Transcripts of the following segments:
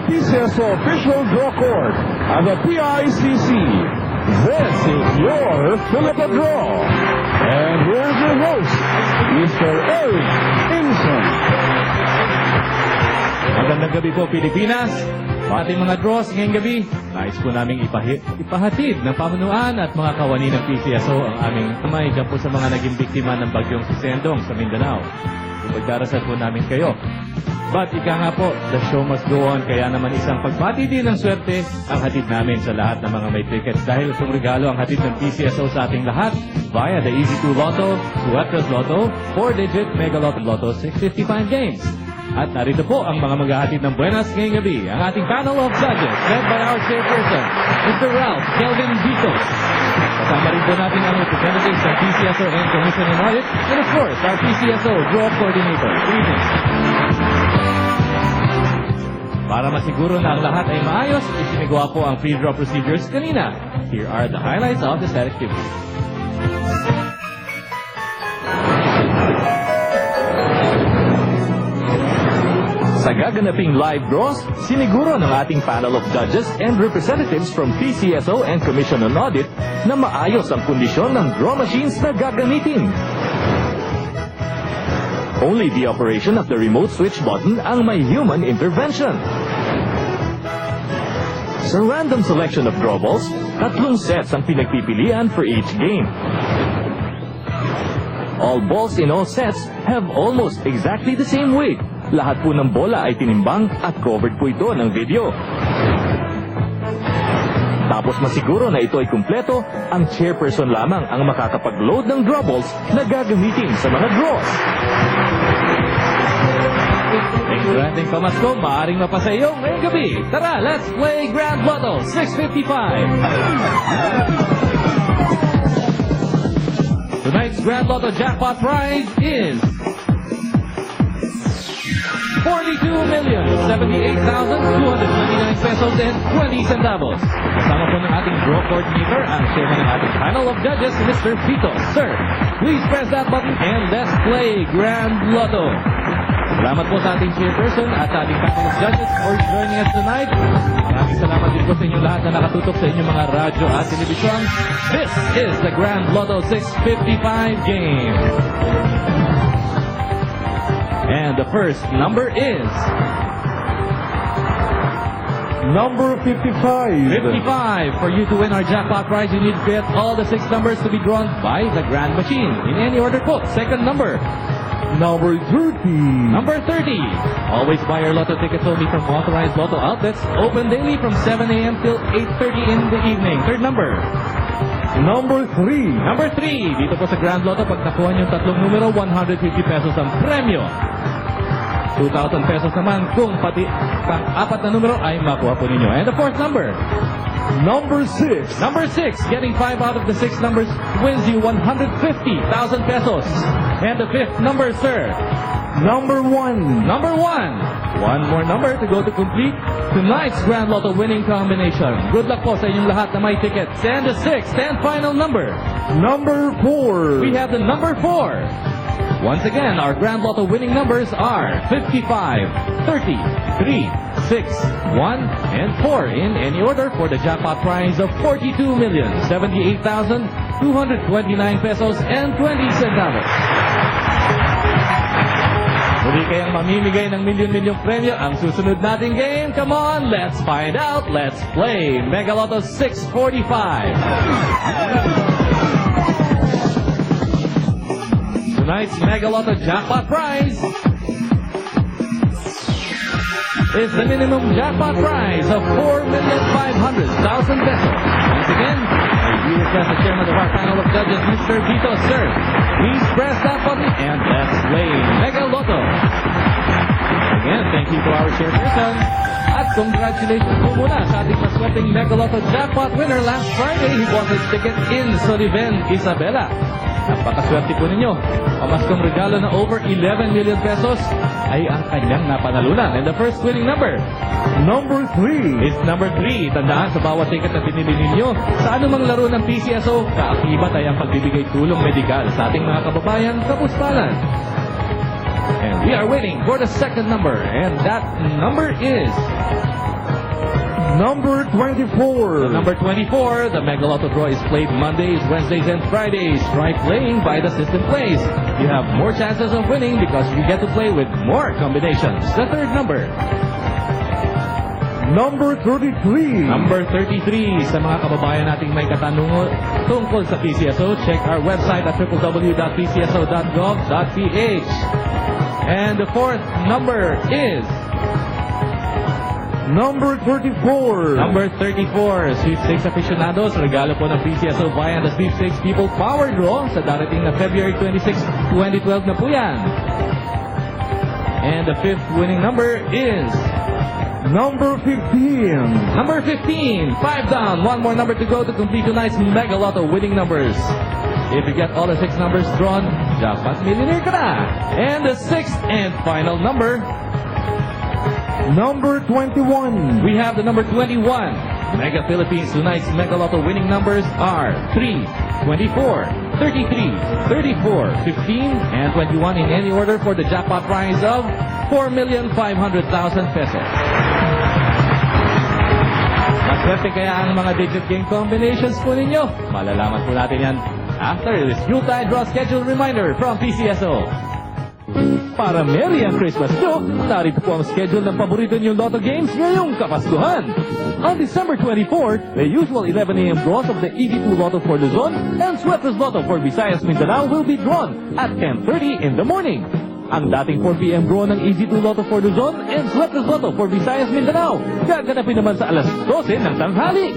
Pcso official draw court of the PICC. This is your Philippine draw. And here's your host, Mr. Erik, Imson. Magandang gabi po, Pilipinas. Ating mga draws ngayong gabi, nais po namin ipahatid ng pamunuan at mga kawani ng Pcso ang aming kamay dyan po sa mga naging biktima ng bagyong Sisendong sa Mindanao. Ipagdarasal po namin kayo. But ika nga po, the show must go on, kaya naman isang pagbati din ng swerte ang hatid namin sa lahat ng mga may tickets dahil itong regalo ang hatid ng Pcso sa ating lahat via the EZ2 Lotto, Swertres Lotto, 4-digit Megalotto Lotto 655 games. At narito po ang mga maghahatid ng buenas ngayong gabi, ang ating panel of judges led by our chairperson, Mr. Ralph Kelvin Bitos. Kasama rin po natin ang representatives ng Pcso and Commission on Audit, and of course, our Pcso Draw Coordinator. Good evening. Para masiguro na ang lahat ay maayos, isinagawa po ang free draw procedures kanina. Here are the highlights of the set activity. Sa gaganaping live draws, siniguro ng ating panel of judges and representatives from Pcso and Commission on Audit na maayos ang kondisyon ng draw machines na gagamitin. Only the operation of the remote switch button ang may human intervention. Sa random selection of draw balls, 3 sets ang pinagpipilian for each game. All balls in all sets have almost exactly the same weight. Lahat po ng bola ay tinimbang at covered po ito ng video. Tapos masiguro na ito ay kumpleto, ang chairperson lamang ang makakapag-load ng draw balls na gagamitin sa mga draws. Thanks for ating pamasko, maaaring mapasa iyo ngayong gabi. Tara, let's play Grand Lotto 655. Tonight's Grand Lotto jackpot prize is 42,078,229 pesos and 20 centavos. Kasama po ng ating draw coordinator, ang chairman ng ating panel of judges, Mr. Bitos. Sir, please press that button and let's play Grand Lotto. Salamat po sa ating chairperson at sa ating panel of judges for joining us tonight. Maraming salamat din po sa inyo lahat na nakatutok sa inyong mga radyo at telebisyon. This is the Grand Lotto 655 game. And the first number is Number 55. 55. For you to win our jackpot prize, you need to get all the 6 numbers to be drawn by the grand machine. In any order po. Second number. Number 30. Number 30. Always buy your lotto tickets only from authorized lotto outlets. Open daily from 7 a.m. till 8:30 in the evening. Third number. Number 3. Number 3. Dito po sa Grand Lotto, pag nakuha niyo 3 numero, 150 pesos ang premyo. 2,000 pesos naman kung pati pang-4 na numero ay makuha po ninyo. And the fourth number. Number 6. Number 6. Getting 5 out of the 6 numbers wins you 150,000 pesos. And the fifth number, sir. Number 1. Number 1. One more number to go to complete tonight's Grand Lotto winning combination. Good luck po sa inyong lahat na may tickets. And the sixth and final number. Number 4. We have the number 4. Once again, our Grand Lotto winning numbers are 55, 30, 3, 6, 1, and 4 in any order for the jackpot prize of 42,078,229 pesos and 20 centavos. Muli kayang mamimigay ng milyon-milyong premyo ang susunod nating game. Come on, let's find out. Let's play Megalotto 645. Tonight's Megalotto jackpot prize is the minimum jackpot prize of 4,500,000 pesos. Once again, we request the chairman of our panel of judges, Mr. Bitos. Sir, please press that button and let's play Megalotto. Again, thank you to our chairperson. At congratulations po muna sa ating maswerteng Megalotto jackpot winner last Friday. He bought his ticket in Sullivan, Isabela. Napakaswerte po ninyo. Pamaskong regalo na over 11 million pesos ay ang kanyang napanalunan. And the first winning number, Number 3. is number 3. Tandaan sa bawat ticket na pinili ninyo sa anumang laro ng Pcso, kaakibat ay ang pagbibigay tulong medikal sa ating mga kababayan kapuspalan. And we are waiting for the second number. And that number is Number 24. The number 24, the Megalotto draw is played Mondays, Wednesdays, and Fridays. Try playing by the system plays. You have more chances of winning because you get to play with more combinations. The third number. Number 33. Number 33, sa mga kababayan nating may katanungan tungkol sa PCSO, check our website at www.pcso.gov.ph. And the fourth number is Number 34. number 34, Sweepstakes aficionados, regalo po ng PCSO via the Sweepstakes People Power Draw sa darating na February 26, 2012 na po yan. And the fifth winning number is Number 15. number 15, 5 down, one more number to go to complete tonight's Megalotto winning numbers. If you get all the 6 numbers drawn, jackpot millionaire ka na. And the sixth and final number, Number 21. we have the number 21. Mega Philippines tonight's Megalotto winning numbers are 3, 24, 33, 34, 15, and 21 in any order for the jackpot prize of 4,500,000 pesos. Maswerte kaya ang mga digit game combinations po ninyo? Malalaman po natin yan after this Yuletide Draw Schedule reminder from PCSO. Para merry ang Christmas nyo, narito po ang schedule ng paborito niyong Lotto games ngayong Kapaskuhan. On December 24, the usual 11 a.m. draws of the EZ2 Lotto for Luzon and Swertres Lotto for Visayas Mindanao will be drawn at 10:30 in the morning. Ang dating 4 p.m. draw ng EZ2 Lotto for Luzon and Sweepstakes Lotto for Visayas Mindanao gaganapin naman sa alas 12 ng tanghali.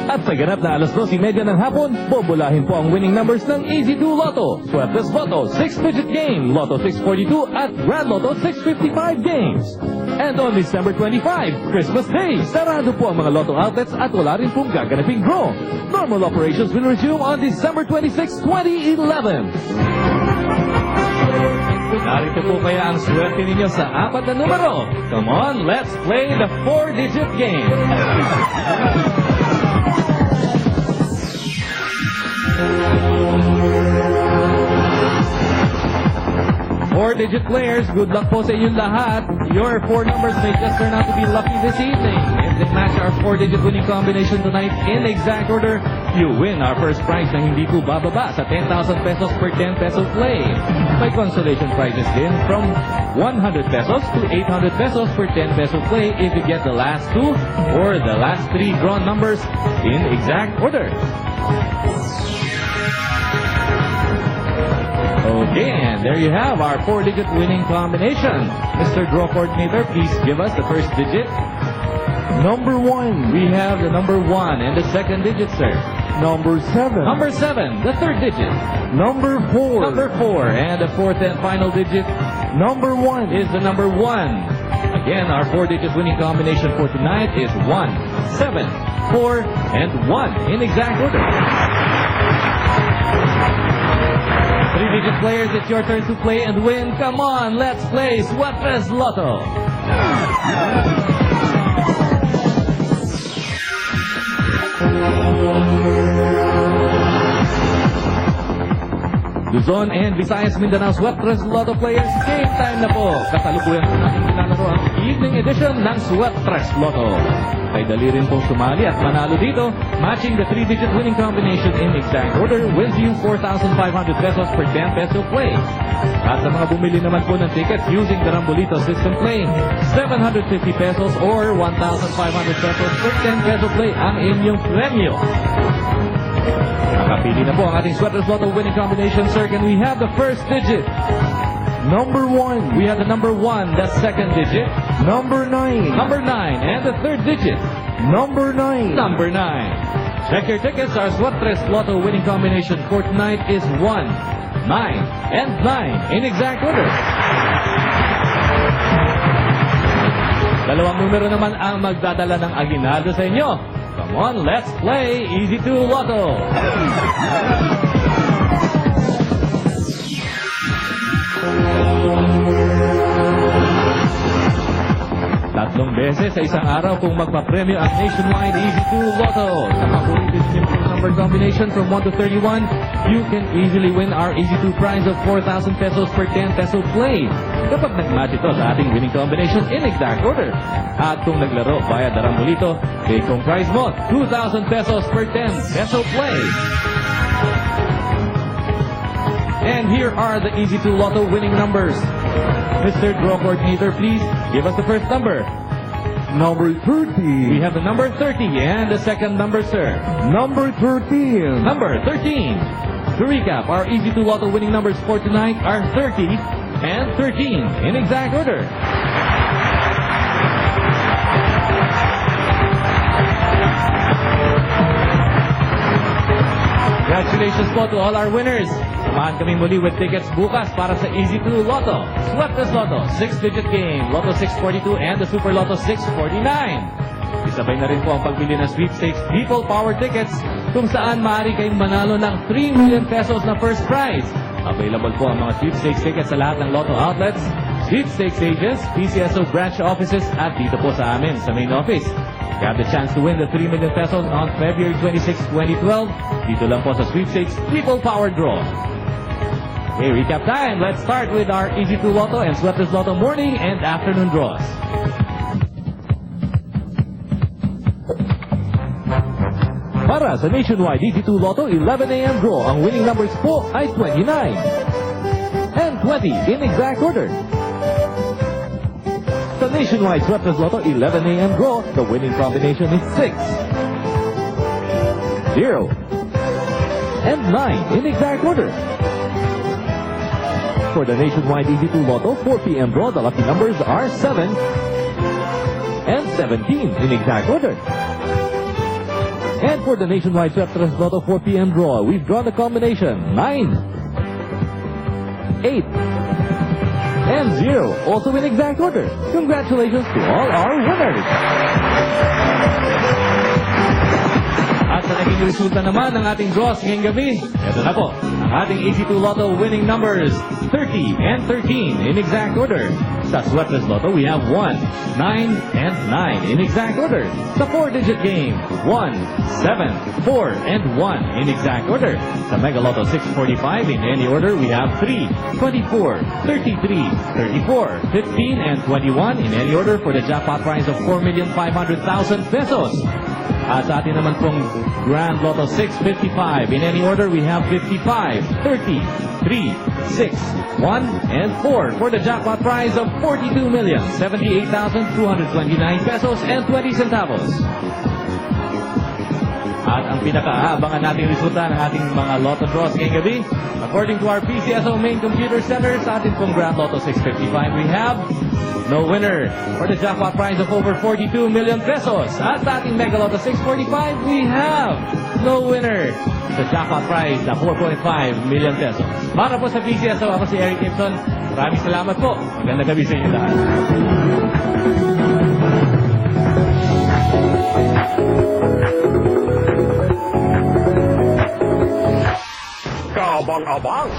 At sa ganap na alas 12:30 ng hapon, bobolahin po ang winning numbers ng EZ2 Lotto, Swertres Lotto 6-digit game, Lotto 642 at Grand Lotto 655 games. And on December 25, Christmas Day, sarado po ang mga Lotto outlets at wala rin pong gaganaping draw. Normal operations will resume on December 26, 2011. Narito po kaya ang swerte ninyo sa 4 na numero. Come on, let's play the 4-digit game. Four-digit players, good luck po sa inyong lahat. Your 4 numbers may just turn out to be lucky this evening. If they match our 4-digit winning combination tonight in exact order, you win our first prize na hindi po bababa sa 10,000 pesos per 10 peso play. May consolation prizes din from 100 pesos to 800 pesos per 10 peso play if you get the last 2 or the last 3 drawn numbers in exact order. Okay, and there you have our 4-digit winning combination. Mr. Draw Coordinator, please give us the first digit. Number 1. We have the number 1 and the second digit, sir. Number 7. Number 7, the third digit. Number 4. Number 4, and the fourth and final digit Number 1. is the number 1. Again, our 4-digit winning combination for tonight is 1, 7, 4, and 1 in exact order. 3-digit players, it's your turn to play and win. Come on, let's play Swertres Lotto. Luzon and Visayas Mindanao Swertres Lotto players, game time na po. Kasalukuyan po natin nilalaro ang evening edition ng Swertres Lotto. Kay dali rin pong sumali at manalo dito. Matching the 3-digit winning combination in exact order wins you 4,500 pesos per 10 peso play. At sa mga bumili naman po ng tickets using the Rambolito system play, 750 pesos or 1,500 pesos per 10 peso play ang inyong premyo. Nakapili na po ang ating Swertres Lotto winning combination, sir. Can we have the first digit? Number 1. We have the number 1, the second digit. Number 9. Number 9, and the third digit. Number 9. Number 9. Check your tickets. Our Swertres Lotto winning combination for tonight is 1, 9, and 9 in exact order. Dalawang numero naman ang magdadala ng aginaldo sa inyo. Come on, let's play EZ2 Lotto. Tatlong beses sa isang araw kung magpapremyo ang nationwide EZ2 Lotto. Sa paborito simple number combination from 1 to 31, you can easily win our EZ2 prize of 4,000 pesos per 10 peso play. Kapag nag-match ito sa ating winning combination in exact order. At kung naglaro via Darambulito, take-home prize mo 2,000 pesos per 10 peso play. And here are the EZ2 Lotto winning numbers. Mr. Draw Coordinator, please give us the first number. Number 30. We have the number 30 and the second number, sir. Number 13. Number 13. To recap, our EZ2 Lotto winning numbers for tonight are 30 and 13 in exact order. Congratulations po to all our winners. Samahan kami muli with tickets bukas para sa EZ2 Lotto, Swertres Lotto, 6-digit game, Lotto 642 and the Super Lotto 649. Isabay na rin po ang pagbili ng Sweepstakes People Power Tickets kung saan maaari kayong manalo ng 3 million pesos na first prize. Available po ang mga Sweepstakes tickets sa lahat ng Lotto outlets, Sweepstakes agents, Pcso branch offices at dito po sa amin sa main office. Grab the chance to win the 3 million pesos on February 26, 2012. Dito lang po sa Sweepstakes People Power Draw. Okay, recap time. Let's start with our EZ2 Lotto and Swertres Lotto morning and afternoon draws. Para sa nationwide EZ2 Lotto 11 a.m. draw, ang winning numbers po ay 29 and 20 in exact order. Sa nationwide Swertres Lotto 11 a.m. draw, the winning combination is 6, 0, and 9 in exact order. For the nationwide EZ2 Lotto 4 p.m. draw, the lucky numbers are 7 and 17 in exact order. And for the nationwide Swertres Lotto 4 p.m. draw, we've drawn the combination 9, 8, and 0, also in exact order. Congratulations to all our winners! At sa naging resulta naman ng ating draws ngayong gabi, ito na po, ang ating EZ2 Lotto winning numbers 30 and 13 in exact order. Sa Swertres Lotto, we have 1, 9, and 9 in exact order. Sa 4-digit game, 1, 7, 4, and 1 in exact order. Sa Megalotto 645 in any order, we have 3, 24, 33, 34, 15, and 21 in any order for the jackpot prize of 4,500,000 pesos. At sa atin naman pong Grand Lotto 655, in any order, we have 55, 30, 3, 6, 1, and 4 for the jackpot prize of 42,078,229 pesos and 20 centavos. At ang pinakaabangan nating resulta ng ating mga Lotto draws ngayong gabi, according to our Pcso main computer center, sa ating pong Grand Lotto 655, we have no winner for the jackpot prize of over 42 million pesos. At sa ating Megalotto 645, we have no winner sa jackpot prize na 4.5 million pesos. Para po sa Pcso, ako si Erik Imson. Maraming salamat po. Magandang gabi sa inyo lahat. Kaabang-abang